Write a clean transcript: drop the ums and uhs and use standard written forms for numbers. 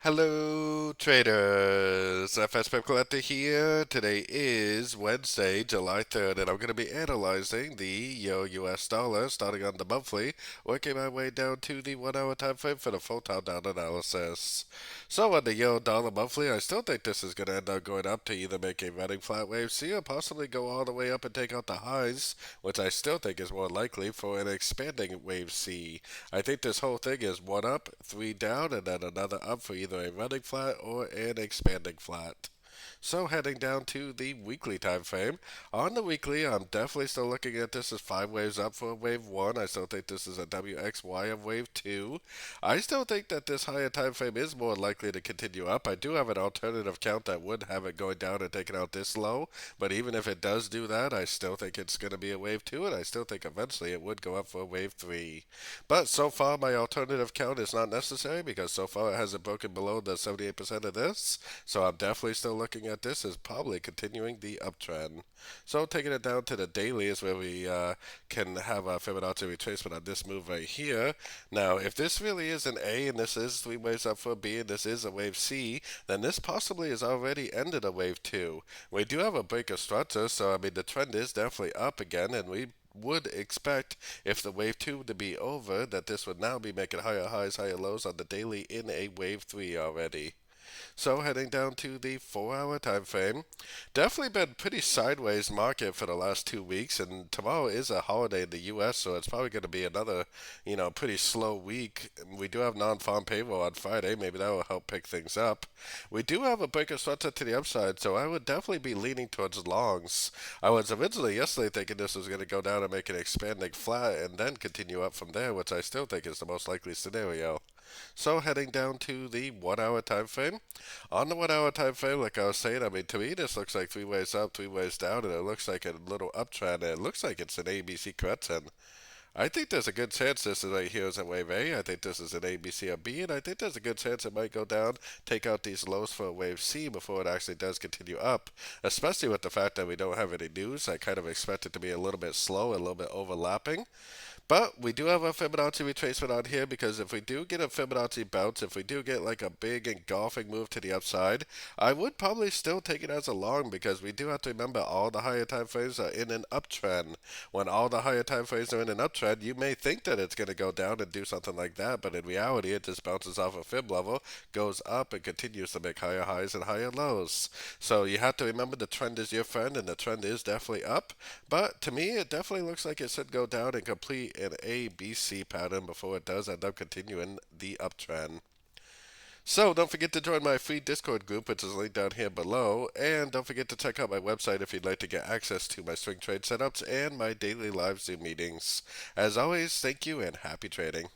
Hello, traders. FX Pip Collector here. Today is Wednesday, July 3rd, and I'm going to be analyzing the Euro-US dollar starting on the monthly, working my way down to the 1 hour time frame for the full time down analysis. So on the Euro dollar monthly, I still think this is going to end up going up to either make a running flat wave C or possibly go all the way up and take out the highs, which I still think is more likely for an expanding wave C. I think this whole thing is one up, three down, and then another up for either a running flat or an expanding flat. So heading down to the weekly time frame. On the weekly, I'm definitely still looking at this as 5 waves up for wave 1. I still think this is a WXY of wave 2. I still think that this higher time frame is more likely to continue up. I do have an alternative count that would have it going down and taking out this low, but even if it does do that, I still think it's going to be a wave 2, and I still think eventually it would go up for a wave 3. But so far, my alternative count is not necessary because so far it hasn't broken below the 78% of this, so I'm definitely still looking at this as probably continuing the uptrend. So taking it down to the daily is where we can have a Fibonacci retracement on this move right here. Now, if this really is an A and this is 3 waves up for a B and this is a wave C, then this possibly has already ended a wave 2. We do have a break of structure, so I mean the trend is definitely up again, and we would expect if the wave 2 to be over that this would now be making higher highs, higher lows on the daily in a wave 3 already. So heading down to the 4 hour time frame, definitely been pretty sideways market for the last 2 weeks, and tomorrow is a holiday in the U.S., so it's probably going to be another, pretty slow week. We do have non-farm payroll on Friday. Maybe that will help pick things up. We do have a break of structure to the upside, so I would definitely be leaning towards longs. I was originally yesterday thinking this was going to go down and make an expanding flat and then continue up from there, which I still think is the most likely scenario. So heading down to the 1 hour time frame. On the 1 hour time frame, like I was saying, I mean to me this looks like 3 waves up, 3 waves down, and it looks like a little uptrend, and it looks like it's an ABC correction. I think there's a good chance this is right here is a wave A. I think this is an A, B, C, or B, and I think there's a good chance it might go down, take out these lows for a wave C before it actually does continue up. Especially with the fact that we don't have any news, I kind of expect it to be a little bit slow, a little bit overlapping. But we do have a Fibonacci retracement on here because if we do get a Fibonacci bounce, if we do get like a big engulfing move to the upside, I would probably still take it as a long because we do have to remember all the higher time frames are in an uptrend. When all the higher time frames are in an uptrend, you may think that it's going to go down and do something like that, but in reality, it just bounces off a fib level, goes up, and continues to make higher highs and higher lows. So you have to remember the trend is your friend, and the trend is definitely up. But to me, it definitely looks like it should go down and complete an ABC pattern before it does end up continuing the uptrend. So don't forget to join my free Discord group, which is linked down here below, and don't forget to check out my website if you'd like to get access to my swing trade setups and my daily live Zoom meetings. As always, thank you and happy trading.